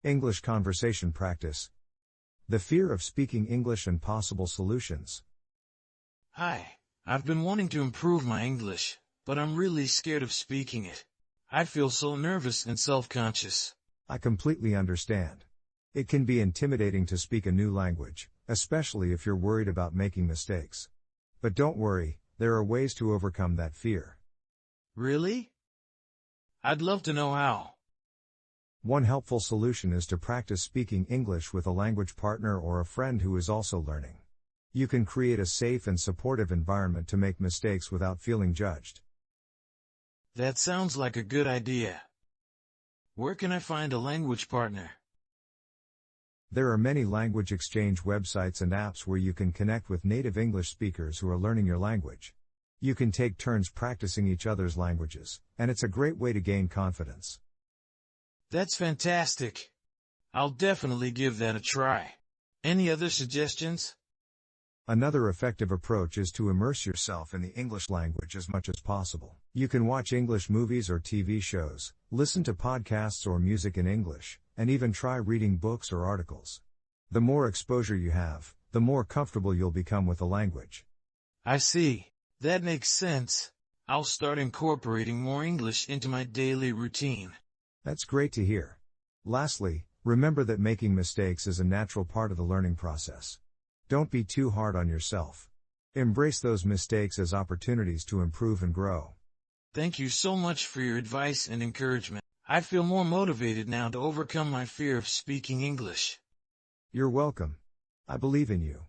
English conversation practice. The fear of speaking English and possible solutions. Hi, I've been wanting to improve my English, but I'm really scared of speaking it. I feel so nervous and self-conscious. I completely understand. It can be intimidating to speak a new language, especially if you're worried about making mistakes. But don't worry, there are ways to overcome that fear. Really? I'd love to know how. One helpful solution is to practice speaking English with a language partner or a friend who is also learning. You can create a safe and supportive environment to make mistakes without feeling judged. That sounds like a good idea. Where can I find a language partner? There are many language exchange websites and apps where you can connect with native English speakers who are learning your language. You can take turns practicing each other's languages, and it's a great way to gain confidence. That's fantastic. I'll definitely give that a try. Any other suggestions? Another effective approach is to immerse yourself in the English language as much as possible. You can watch English movies or TV shows, listen to podcasts or music in English, and even try reading books or articles. The more exposure you have, the more comfortable you'll become with the language. I see. That makes sense. I'll start incorporating more English into my daily routine. That's great to hear. Lastly, remember that making mistakes is a natural part of the learning process. Don't be too hard on yourself. Embrace those mistakes as opportunities to improve and grow. Thank you so much for your advice and encouragement. I feel more motivated now to overcome my fear of speaking English. You're welcome. I believe in you.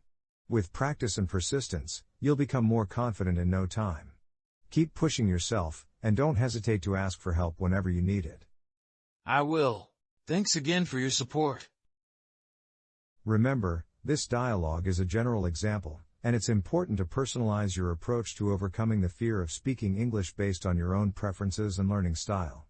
With practice and persistence, you'll become more confident in no time. Keep pushing yourself, and don't hesitate to ask for help whenever you need it. I will. Thanks again for your support. Remember, this dialogue is a general example, and it's important to personalize your approach to overcoming the fear of speaking English based on your own preferences and learning style.